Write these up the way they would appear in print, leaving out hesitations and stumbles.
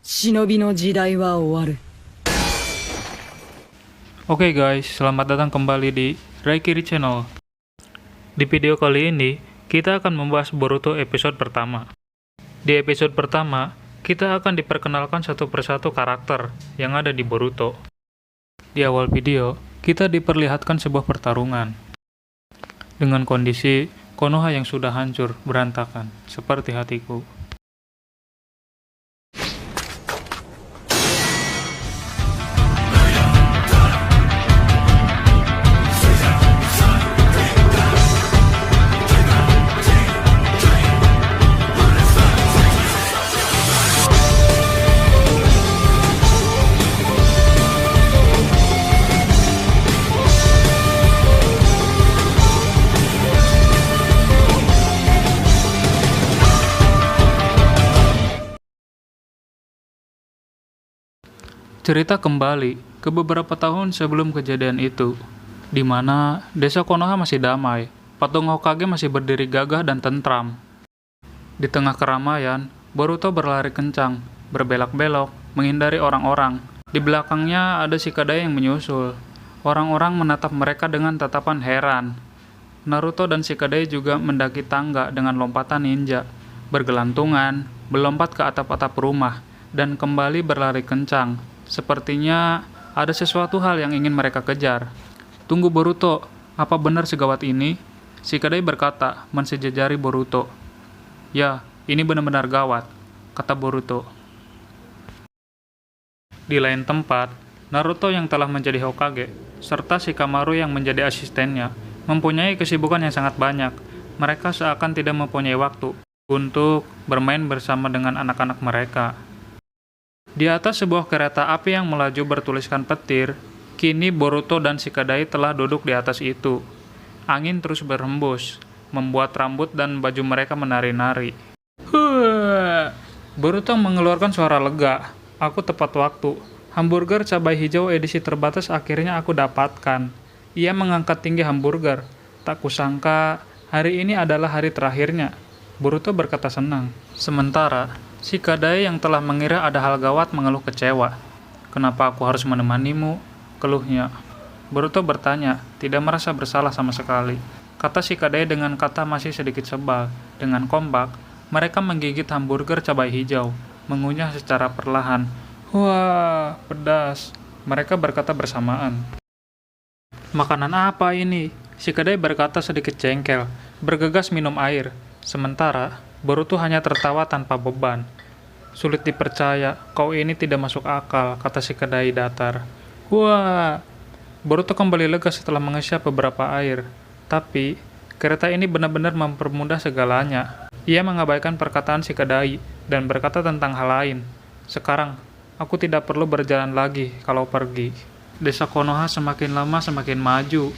忍びの時代は終わる。 Oke guys, selamat datang kembali di Raikiri Channel. Di video kali ini, kita akan membahas Boruto episode pertama. Di episode pertama, kita akan diperkenalkan satu persatu karakter yang ada di Boruto. Di awal video, kita diperlihatkan sebuah pertarungan. Dengan kondisi Konoha yang sudah hancur, berantakan, seperti hatiku. Cerita kembali ke beberapa tahun sebelum kejadian itu, di mana desa Konoha masih damai, patung Hokage masih berdiri gagah dan tentram. Di tengah keramaian, Boruto berlari kencang, berbelok-belok, menghindari orang-orang. Di belakangnya ada Shikadai yang menyusul. Orang-orang menatap mereka dengan tatapan heran. Naruto dan Shikadai juga mendaki tangga dengan lompatan ninja, bergelantungan, melompat ke atap-atap rumah, dan kembali berlari kencang. Sepertinya ada sesuatu hal yang ingin mereka kejar. Tunggu Boruto, apa benar segawat ini? Shikadai berkata, mensejajari Boruto. Ya, ini benar-benar gawat, kata Boruto. Di lain tempat, Naruto yang telah menjadi Hokage, serta Shikamaru yang menjadi asistennya, mempunyai kesibukan yang sangat banyak. Mereka seakan tidak mempunyai waktu untuk bermain bersama dengan anak-anak mereka. Di atas sebuah kereta api yang melaju bertuliskan petir, kini Boruto dan Shikadai telah duduk di atas itu. Angin terus berhembus, membuat rambut dan baju mereka menari-nari. Boruto mengeluarkan suara lega. Aku tepat waktu. Hamburger cabai hijau edisi terbatas akhirnya aku dapatkan. Ia mengangkat tinggi hamburger. Tak kusangka hari ini adalah hari terakhirnya. Boruto berkata senang. Sementara Shikadai yang telah mengira ada hal gawat mengeluh kecewa. Kenapa aku harus menemanimu? Keluhnya. Boruto bertanya, tidak merasa bersalah sama sekali. Kata Shikadai dengan kata masih sedikit sebal. Dengan kompak, mereka menggigit hamburger cabai hijau, mengunyah secara perlahan. Wah, pedas. Mereka berkata bersamaan. Makanan apa ini? Shikadai berkata sedikit jengkel, bergegas minum air. Sementara, Boruto hanya tertawa tanpa beban. Sulit dipercaya, kau ini tidak masuk akal, kata Shikadai datar. Wah, Boruto kembali lega setelah mengesap beberapa air. Tapi, kereta ini benar-benar mempermudah segalanya. Ia mengabaikan perkataan Shikadai dan berkata tentang hal lain. Sekarang, aku tidak perlu berjalan lagi kalau pergi. Desa Konoha semakin lama semakin maju.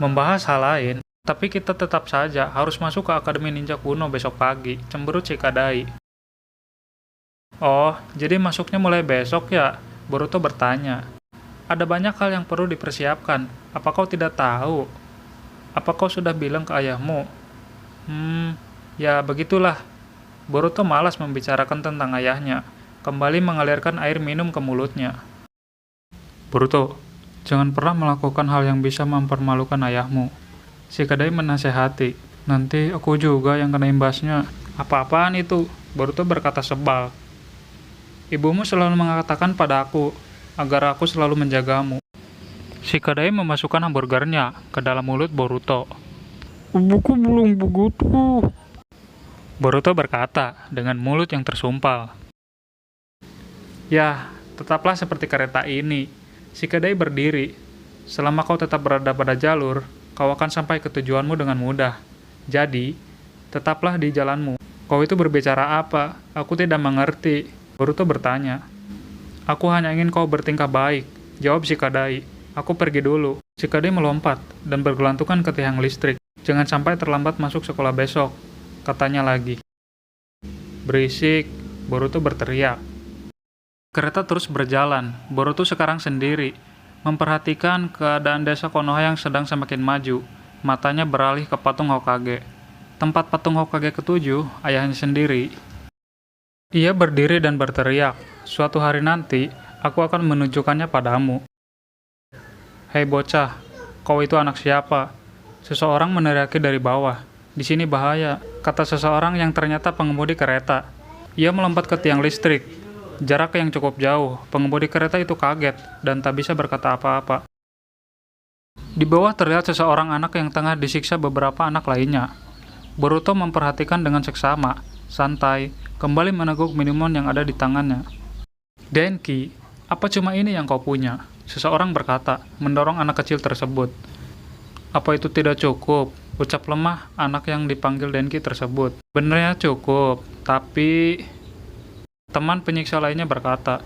Membahas hal lain, tapi kita tetap saja harus masuk ke Akademi Ninja Kuno besok pagi, cemberut Shikadai. Oh, jadi masuknya mulai besok ya? Boruto bertanya. Ada banyak hal yang perlu dipersiapkan. Apa kau tidak tahu? Apa kau sudah bilang ke ayahmu? Ya begitulah. Boruto malas membicarakan tentang ayahnya. Kembali mengalirkan air minum ke mulutnya. Boruto, jangan pernah melakukan hal yang bisa mempermalukan ayahmu. Shikadai menasehati. Nanti aku juga yang kena imbasnya. Apa-apaan itu? Boruto berkata sebal. Ibumu selalu mengatakan pada aku, agar aku selalu menjagamu. Shikadai memasukkan hamburgernya ke dalam mulut Boruto. Ibuku belum begitu. Boruto berkata dengan mulut yang tersumpal. Ya, tetaplah seperti kereta ini. Shikadai berdiri. Selama kau tetap berada pada jalur, kau akan sampai ke tujuanmu dengan mudah. Jadi, tetaplah di jalanmu. Kau itu berbicara apa? Aku tidak mengerti. Boruto bertanya. Aku hanya ingin kau bertingkah baik, jawab Shikadai. Aku pergi dulu. Shikadai melompat dan bergelantungan ke tiang listrik. Jangan sampai terlambat masuk sekolah besok, katanya lagi. Berisik, Boruto berteriak. Kereta terus berjalan. Boruto sekarang sendiri, memperhatikan keadaan desa Konoha yang sedang semakin maju. Matanya beralih ke patung Hokage. Tempat patung Hokage ketujuh, ayahnya sendiri. Ia berdiri dan berteriak, "Suatu hari nanti, aku akan menunjukkannya padamu." "Hei bocah, kau itu anak siapa?" Seseorang meneriaki dari bawah. "Di sini bahaya," kata seseorang yang ternyata pengemudi kereta. Ia melompat ke tiang listrik. Jarak yang cukup jauh, pengemudi kereta itu kaget dan tak bisa berkata apa-apa. Di bawah terlihat seseorang anak yang tengah disiksa beberapa anak lainnya. Boruto memperhatikan dengan seksama, santai, kembali meneguk minuman yang ada di tangannya. "Denki, apa cuma ini yang kau punya?" Seseorang berkata, mendorong anak kecil tersebut. "Apa itu tidak cukup?" ucap lemah anak yang dipanggil Denki tersebut. "Benernya cukup, tapi..." Teman penyiksa lainnya berkata.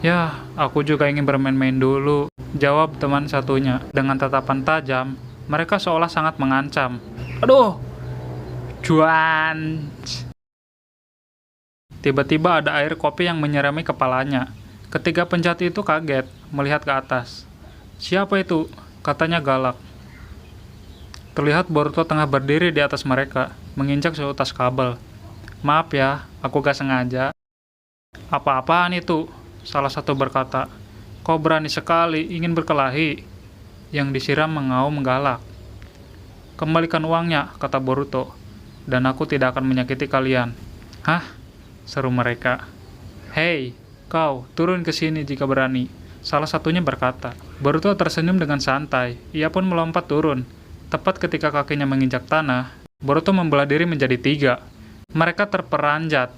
"Ya, aku juga ingin bermain-main dulu," jawab teman satunya. Dengan tatapan tajam, mereka seolah sangat mengancam. "Aduh! Cuan!" Tiba-tiba ada air kopi yang menyirami kepalanya. Ketiga penjahat itu kaget, melihat ke atas. "Siapa itu?" katanya galak. Terlihat Boruto tengah berdiri di atas mereka, menginjak seutas kabel. "Maaf ya, aku gak sengaja." "Apa-apaan itu?" salah satu berkata. "Kau berani sekali ingin berkelahi." Yang disiram mengaum galak. "Kembalikan uangnya," kata Boruto, "dan aku tidak akan menyakiti kalian." "Hah?" seru mereka. "Hei, kau, turun ke sini jika berani," salah satunya berkata. Boruto tersenyum dengan santai. Ia pun melompat turun. Tepat ketika kakinya menginjak tanah, Boruto membelah diri menjadi 3. Mereka terperanjat.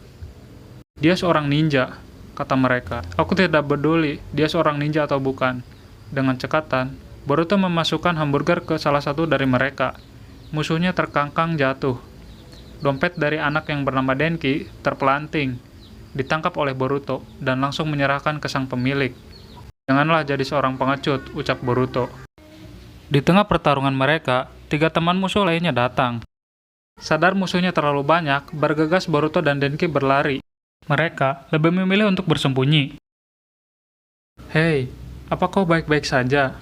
"Dia seorang ninja," kata mereka. "Aku tidak peduli dia seorang ninja atau bukan." Dengan cekatan, Boruto memasukkan hamburger ke salah satu dari mereka. Musuhnya terkangkang jatuh. Dompet dari anak yang bernama Denki terpelanting, ditangkap oleh Boruto, dan langsung menyerahkan ke sang pemilik. "Janganlah jadi seorang pengecut," ucap Boruto. Di tengah pertarungan mereka, 3 teman musuh lainnya datang. Sadar musuhnya terlalu banyak, bergegas Boruto dan Denki berlari. Mereka lebih memilih untuk bersembunyi. "Hei, apa kau baik-baik saja?"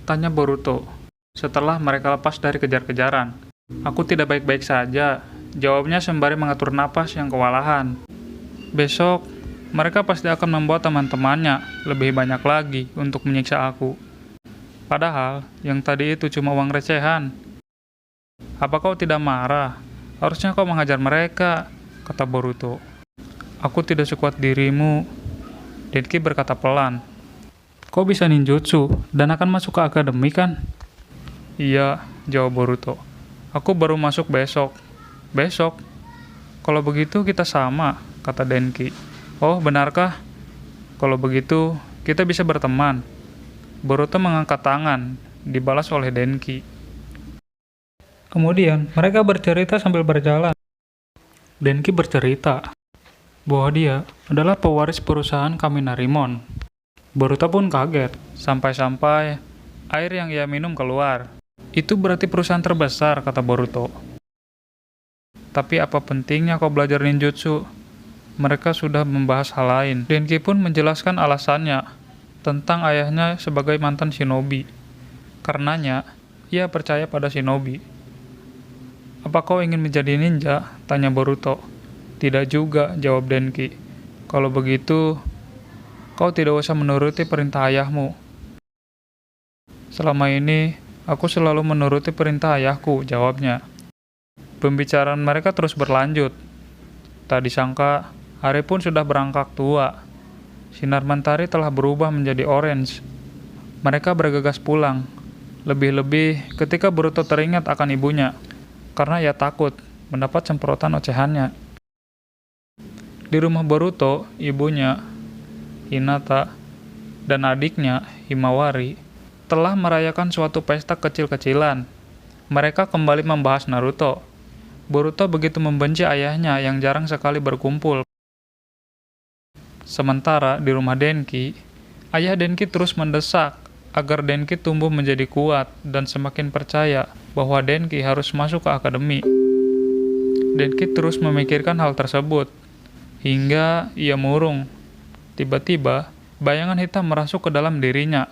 tanya Boruto, setelah mereka lepas dari kejar-kejaran. "Aku tidak baik-baik saja," jawabnya sembari mengatur napas yang kewalahan. "Besok, mereka pasti akan membawa teman-temannya lebih banyak lagi untuk menyiksa aku. Padahal, yang tadi itu cuma uang recehan." "Apa kau tidak marah? Harusnya kau mengajar mereka," kata Boruto. "Aku tidak sekuat dirimu," Denki berkata pelan. "Kau bisa ninjutsu dan akan masuk ke akademi kan?" "Iya," jawab Boruto. "Aku baru masuk besok." "Besok? Kalau begitu kita sama," kata Denki. "Oh, benarkah? Kalau begitu, kita bisa berteman." Boruto mengangkat tangan, dibalas oleh Denki. Kemudian, mereka bercerita sambil berjalan. Denki bercerita bahwa dia adalah pewaris perusahaan Kaminarimon. Boruto pun kaget, sampai-sampai air yang ia minum keluar. "Itu berarti perusahaan terbesar," kata Boruto. "Tapi apa pentingnya kau belajar ninjutsu?" Mereka sudah membahas hal lain. Denki pun menjelaskan alasannya tentang ayahnya sebagai mantan shinobi. Karenanya, ia percaya pada shinobi. "Apa kau ingin menjadi ninja?" tanya Boruto. "Tidak juga," jawab Denki. "Kalau begitu, kau tidak usah menuruti perintah ayahmu." "Selama ini, aku selalu menuruti perintah ayahku," jawabnya. Pembicaraan mereka terus berlanjut. Tak disangka, hari pun sudah berangkat tua. Sinar mentari telah berubah menjadi orange. Mereka bergegas pulang. Lebih-lebih ketika Boruto teringat akan ibunya, karena ia takut mendapat semprotan ocehannya. Di rumah Boruto, ibunya, Hinata, dan adiknya, Himawari, telah merayakan suatu pesta kecil-kecilan. Mereka kembali membahas Naruto. Boruto begitu membenci ayahnya yang jarang sekali berkumpul. Sementara di rumah Denki, ayah Denki terus mendesak agar Denki tumbuh menjadi kuat dan semakin percaya bahwa Denki harus masuk ke akademi. Denki terus memikirkan hal tersebut, hingga ia murung. Tiba-tiba, bayangan hitam merasuk ke dalam dirinya.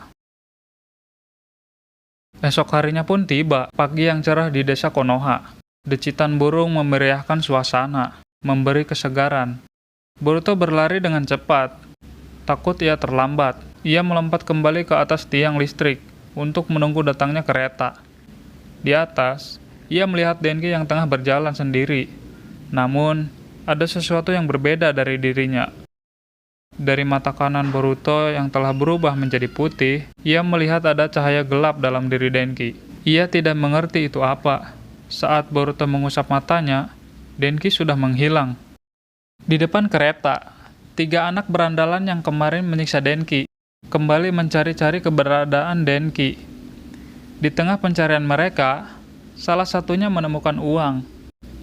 Esok harinya pun tiba, pagi yang cerah di desa Konoha. Decitan burung memeriahkan suasana, memberi kesegaran. Boruto berlari dengan cepat. Takut ia terlambat, ia melompat kembali ke atas tiang listrik untuk menunggu datangnya kereta. Di atas, ia melihat Denki yang tengah berjalan sendiri. Namun, ada sesuatu yang berbeda dari dirinya. Dari mata kanan Boruto yang telah berubah menjadi putih, ia melihat ada cahaya gelap dalam diri Denki. Ia tidak mengerti itu apa. Saat Boruto mengusap matanya, Denki sudah menghilang. Di depan kereta, 3 anak berandalan yang kemarin menyiksa Denki kembali mencari-cari keberadaan Denki. Di tengah pencarian mereka, salah satunya menemukan uang.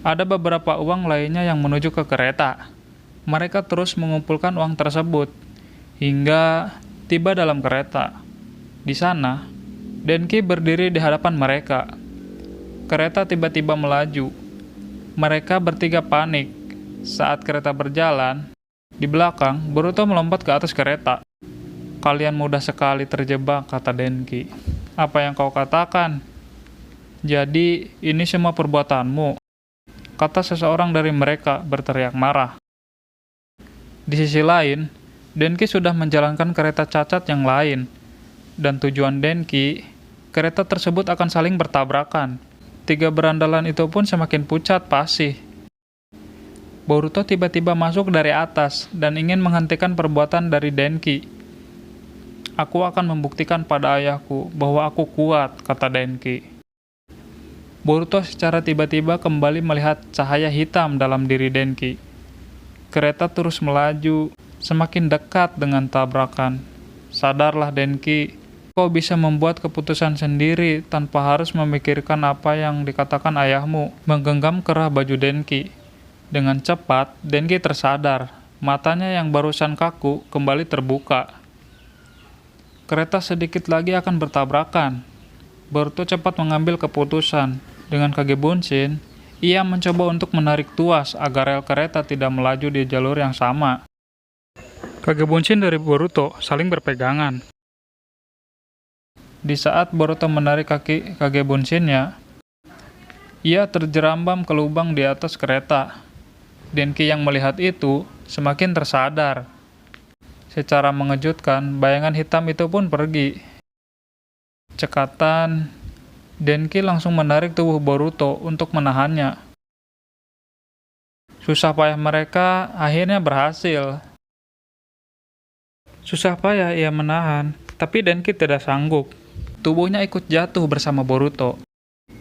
Ada beberapa uang lainnya yang menuju ke kereta. Mereka terus mengumpulkan uang tersebut hingga tiba dalam kereta. Di sana, Denki berdiri di hadapan mereka. Kereta tiba-tiba melaju. Mereka bertiga panik. Saat kereta berjalan, di belakang, Boruto melompat ke atas kereta. "Kalian mudah sekali terjebak," kata Denki. "Apa yang kau katakan? Jadi, ini semua perbuatanmu?" kata seseorang dari mereka berteriak marah. Di sisi lain, Denki sudah menjalankan kereta cacat yang lain. Dan tujuan Denki, kereta tersebut akan saling bertabrakan. 3 berandalan itu pun semakin pucat pasih. Boruto tiba-tiba masuk dari atas dan ingin menghentikan perbuatan dari Denki. "Aku akan membuktikan pada ayahku bahwa aku kuat," kata Denki. Boruto secara tiba-tiba kembali melihat cahaya hitam dalam diri Denki. Kereta terus melaju, semakin dekat dengan tabrakan. "Sadarlah Denki, kau bisa membuat keputusan sendiri tanpa harus memikirkan apa yang dikatakan ayahmu." Menggenggam kerah baju Denki. Dengan cepat, Denki tersadar. Matanya yang barusan kaku kembali terbuka. Kereta sedikit lagi akan bertabrakan. Boruto cepat mengambil keputusan. Dengan Kage Bunshin, ia mencoba untuk menarik tuas agar rel kereta tidak melaju di jalur yang sama. Kage Bunshin dari Boruto saling berpegangan. Di saat Boruto menarik kaki Kage Bunshin-nya, ia terjerambam ke lubang di atas kereta. Denki yang melihat itu semakin tersadar. Secara mengejutkan, bayangan hitam itu pun pergi. Cekatan, Denki langsung menarik tubuh Boruto untuk menahannya. Susah payah mereka akhirnya berhasil. Susah payah ia menahan, tapi Denki tidak sanggup. Tubuhnya ikut jatuh bersama Boruto.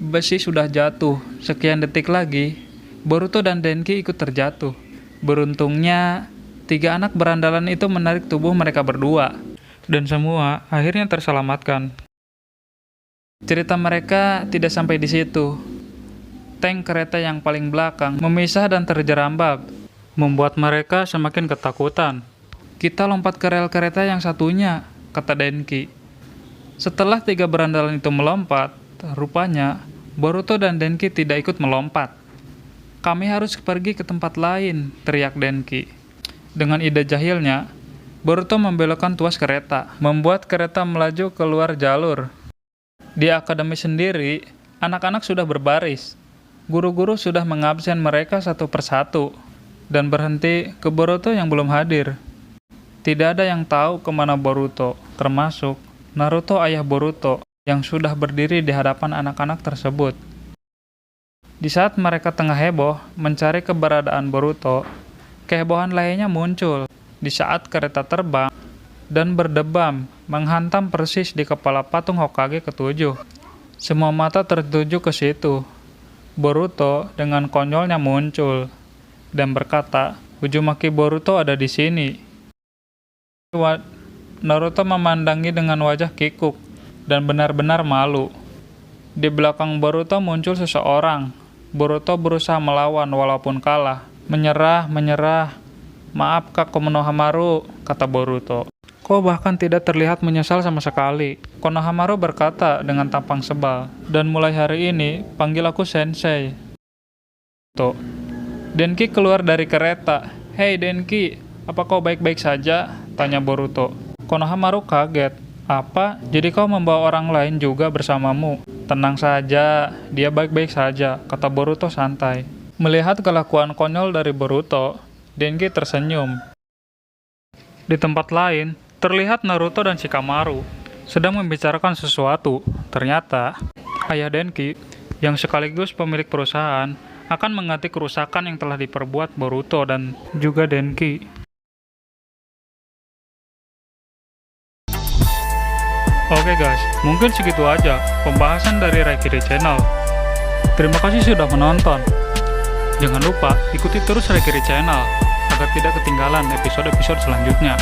Besi sudah jatuh, sekian detik lagi, Boruto dan Denki ikut terjatuh. Beruntungnya, 3 anak berandalan itu menarik tubuh mereka berdua, dan semua akhirnya terselamatkan. Cerita mereka tidak sampai di situ. Tank kereta yang paling belakang memisah dan terjerambab, membuat mereka semakin ketakutan. "Kita lompat ke rel kereta yang satunya," kata Denki. Setelah 3 berandalan itu melompat, rupanya Boruto dan Denki tidak ikut melompat. "Kami harus pergi ke tempat lain," teriak Denki. Dengan ide jahilnya, Boruto membelokkan tuas kereta, membuat kereta melaju keluar jalur. Di akademi sendiri, anak-anak sudah berbaris. Guru-guru sudah mengabsen mereka satu persatu, dan berhenti ke Boruto yang belum hadir. Tidak ada yang tahu kemana Boruto, termasuk Naruto ayah Boruto, yang sudah berdiri di hadapan anak-anak tersebut. Di saat mereka tengah heboh mencari keberadaan Boruto, kehebohan lainnya muncul. Di saat kereta terbang dan berdebam menghantam persis di kepala patung Hokage ke-7. Semua mata tertuju ke situ. Boruto dengan konyolnya muncul dan berkata, "Uzumaki Boruto ada di sini." Naruto memandangi dengan wajah kikuk dan benar-benar malu. Di belakang Boruto muncul seseorang. Boruto berusaha melawan walaupun kalah. Menyerah. "Maaf Kak Konohamaru," kata Boruto. "Kau bahkan tidak terlihat menyesal sama sekali." Konohamaru berkata dengan tampang sebal. "Dan mulai hari ini, panggil aku Sensei." Denki keluar dari kereta. "Hei Denki, apa kau baik-baik saja?" tanya Boruto. Konohamaru kaget. "Apa? Jadi kau membawa orang lain juga bersamamu?" "Tenang saja, dia baik-baik saja," kata Boruto santai. Melihat kelakuan konyol dari Boruto, Denki tersenyum. Di tempat lain, terlihat Naruto dan Shikamaru sedang membicarakan sesuatu. Ternyata, ayah Denki, yang sekaligus pemilik perusahaan, akan mengganti kerusakan yang telah diperbuat Boruto dan juga Denki. Oke guys, mungkin segitu aja pembahasan dari Raikiri Channel. Terima kasih sudah menonton. Jangan lupa ikuti terus Raikiri Channel agar tidak ketinggalan episode-episode selanjutnya.